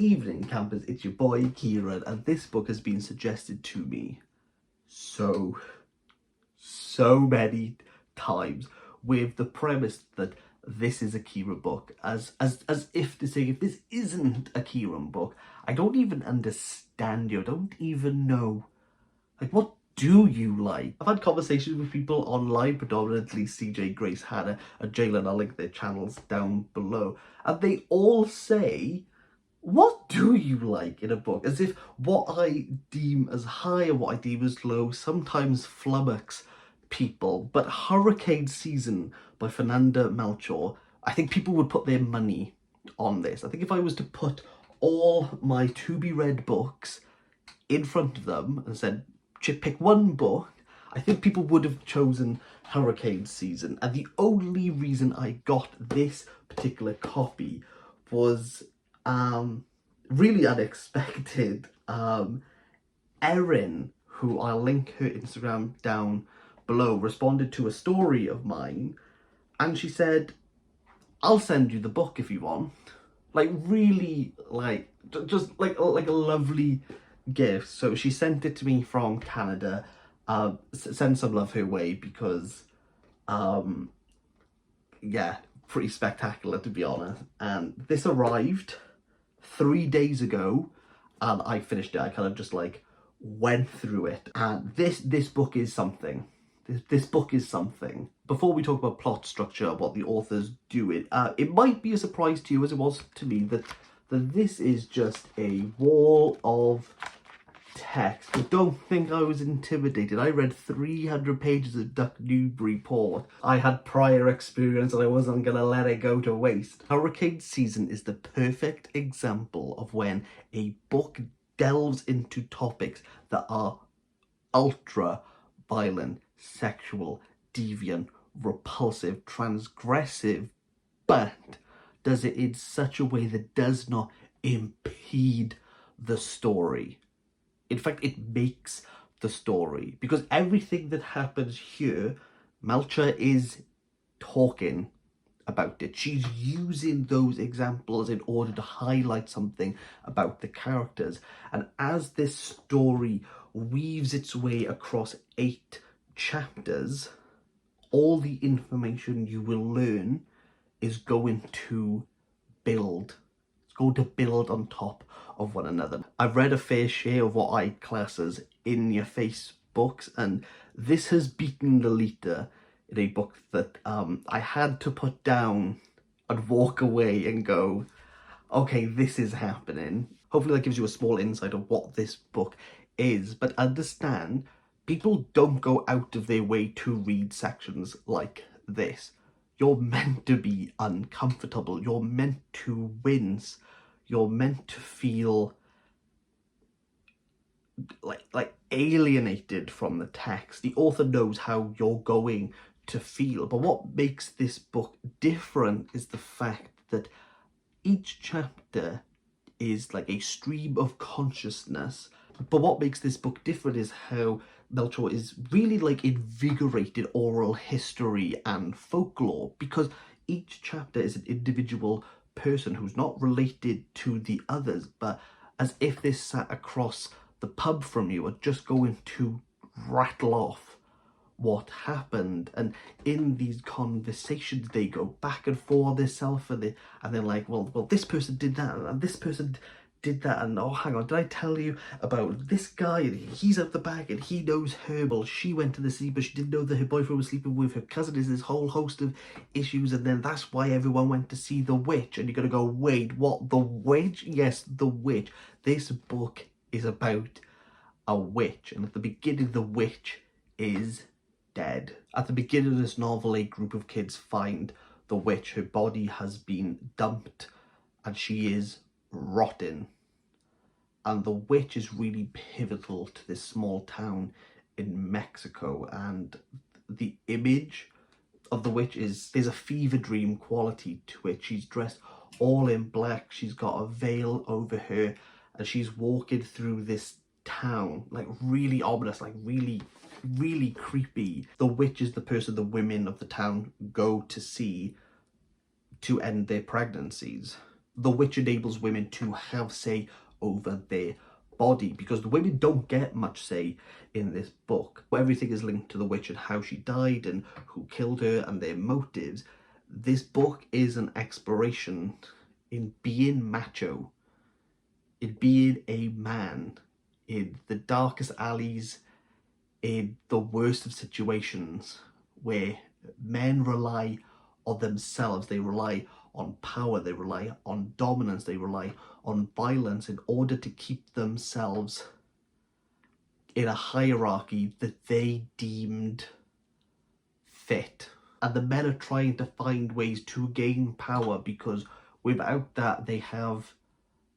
Evening campers, it's your boy Kieran, and this book has been suggested to me so many times, with the premise that this is a Kieran book, as if to say, if this isn't a Kieran book, I don't even understand you. I don't even know, like, what do you like? I've had conversations with people online, predominantly CJ, Grace, Hannah, and Jalen. I'll link their channels down below, and they all say, what do you like in a book? As if what I deem as high and what I deem as low sometimes flummox people. But Hurricane Season by Fernanda Melchor, I think people would put their money on this. I think if I was to put all my to-be-read books in front of them and said, pick one book, I think people would have chosen Hurricane Season. And the only reason I got this particular copy was really unexpected. Erin, who I'll link her Instagram down below, responded to a story of mine, and she said, I'll send you the book if you want. Like, really, like, just like a lovely gift. So she sent it to me from Canada. Send some love her way, because yeah, pretty spectacular, to be honest. And this arrived 3 days ago, and I finished it. I kind of just like went through it, and this book is something. This book is something. Before we talk about plot structure, what the author's doing, it might be a surprise to you, as it was to me, that this is just a wall of text. But don't think I was intimidated. I read 300 pages of Duck Newburyport. I had prior experience, and I wasn't gonna let it go to waste. Hurricane Season is the perfect example of when a book delves into topics that are ultra violent, sexual, deviant, repulsive, transgressive, but does it in such a way that does not impede the story. In fact, it makes the story, because everything that happens here, Melchor is talking about it. She's using those examples in order to highlight something about the characters. And as this story weaves its way across 8 chapters, all the information you will learn is going to build. It's going to build on top of one another. I've read a fair share of what I class as in-your-face books, and this has beaten Lolita in a book that I had to put down and walk away and go, okay, this is happening. Hopefully that gives you a small insight of what this book is, but understand, people don't go out of their way to read sections like this. You're meant to be uncomfortable. You're meant to wince. You're meant to feel like alienated from the text. The author knows how you're going to feel. But what makes this book different is the fact that each chapter is like a stream of consciousness. But what makes this book different is how Melchor is really like invigorated oral history and folklore, because each chapter is an individual person who's not related to the others, but as if they sat across the pub from you, are just going to rattle off what happened. And in these conversations, they go back and forth themselves, and they're like, well, this person did that, and this person did that, and oh, hang on, did I tell you about this guy, and he's at the back and he knows her, well, she went to the sea but she didn't know that her boyfriend was sleeping with her cousin. Is this whole host of issues, and then that's why everyone went to see the witch. And you're gonna go, wait, what, the witch? Yes, the witch. This book is about a witch, and at the beginning the witch is dead. At the beginning of this novel, a group of kids find the witch. Her body has been dumped and she is rotting, and the witch is really pivotal to this small town in Mexico. And the image of the witch is, there's a fever dream quality to it. She's dressed all in black, she's got a veil over her, and she's walking through this town, like really ominous, like really creepy. The witch is the person the women of the town go to see to end their pregnancies. the witch enables women to have say over their body, because the women don't get much say in this book. Everything is linked to the witch and how she died and who killed her and their motives. This book is an exploration in being macho, in being a man, in the darkest alleys, in the worst of situations where men rely on themselves, they rely on power, they rely on dominance, they rely on violence in order to keep themselves in a hierarchy that they deemed fit. And the men are trying to find ways to gain power, because without that they have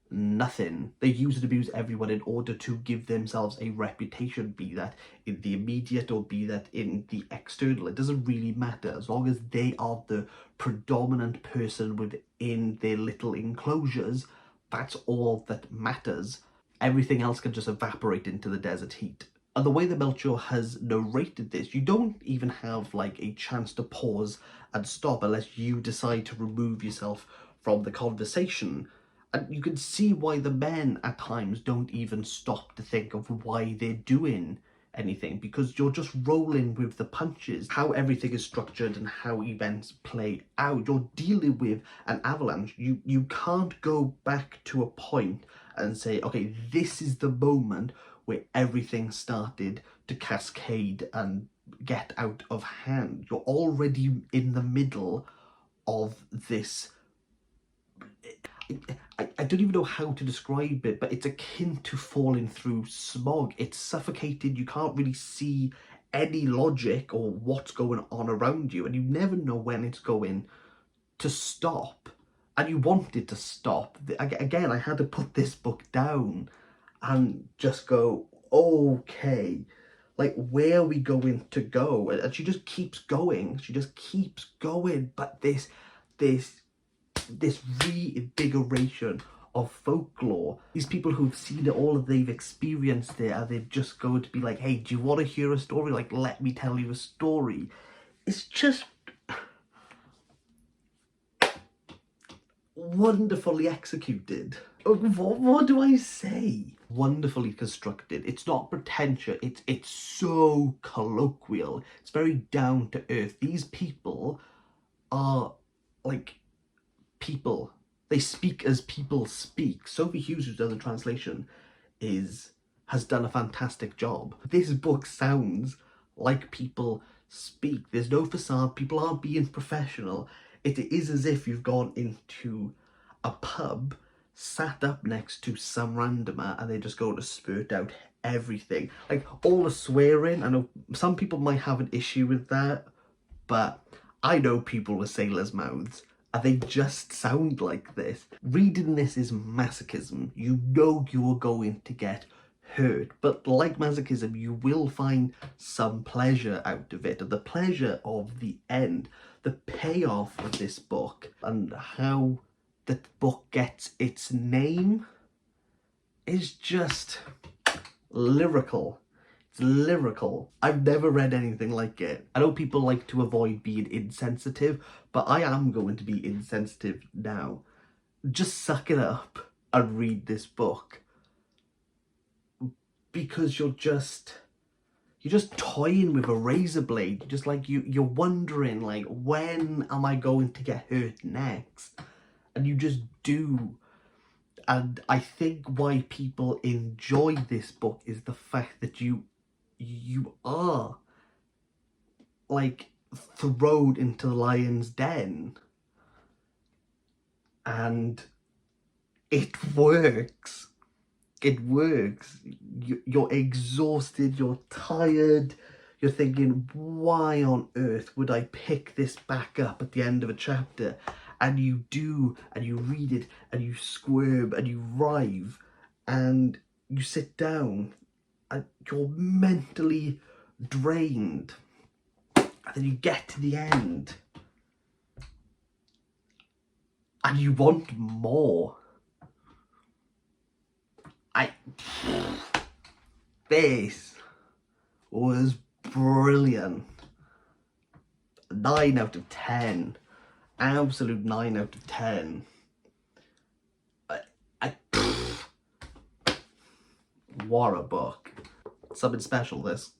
nothing. They use and abuse everyone in order to give themselves a reputation, be that in the immediate or be that in the external. It doesn't really matter, as long as they are the predominant person within their little enclosures. That's all that matters. Everything else can just evaporate into the desert heat. And the way that Melchor has narrated this, you don't even have like a chance to pause and stop unless you decide to remove yourself from the conversation. And you can see why the men at times don't even stop to think of why they're doing anything, because you're just rolling with the punches, how everything is structured and how events play out. You're dealing with an avalanche. You can't go back to a point and say, okay, this is the moment where everything started to cascade and get out of hand. You're already in the middle of this. I don't even know how to describe it, but it's akin to falling through smog. It's suffocated. You can't really see any logic or what's going on around you, and you never know when it's going to stop. And you want it to stop. Again, I had to put this book down and just go, okay, like, where are we going to go? And she just keeps going. She just keeps going. But this reinvigoration of folklore, these people who've seen it all, they've experienced it, and they're just going to be like, hey, do you want to hear a story? Like, let me tell you a story. It's just wonderfully executed. What do I say? Wonderfully constructed. It's not pretentious. It's so colloquial. It's very down to earth. These people are like people. They speak as people speak. Sophie Hughes, who does the translation, has done a fantastic job. This book sounds like people speak. There's no facade. People aren't being professional. It is as if you've gone into a pub, sat up next to some randomer, and they're just going to spurt out everything. Like, all the swearing. I know some people might have an issue with that, but I know people with sailors' mouths, and they just sound like this. Reading this is masochism. You know you're going to get hurt, but like masochism, you will find some pleasure out of it, and the pleasure of the end, the payoff of this book, and how the book gets its name is just lyrical. It's lyrical. I've never read anything like it. I know people like to avoid being insensitive, but I am going to be insensitive now. Just suck it up and read this book, because you're just toying with a razor blade. You're just like, you're wondering, like, when am I going to get hurt next? And you just do. And I think why people enjoy this book is the fact that you are like thrown into the lion's den, and it works. It works. You're exhausted, you're tired, you're thinking, why on earth would I pick this back up at the end of a chapter? And you do, and you read it, and you squirm, and you writhe, and you sit down, and you're mentally drained. And then you get to the end, and you want more. This was brilliant. 9 out of 10. Absolute 9 out of 10. What a book. Something special, this.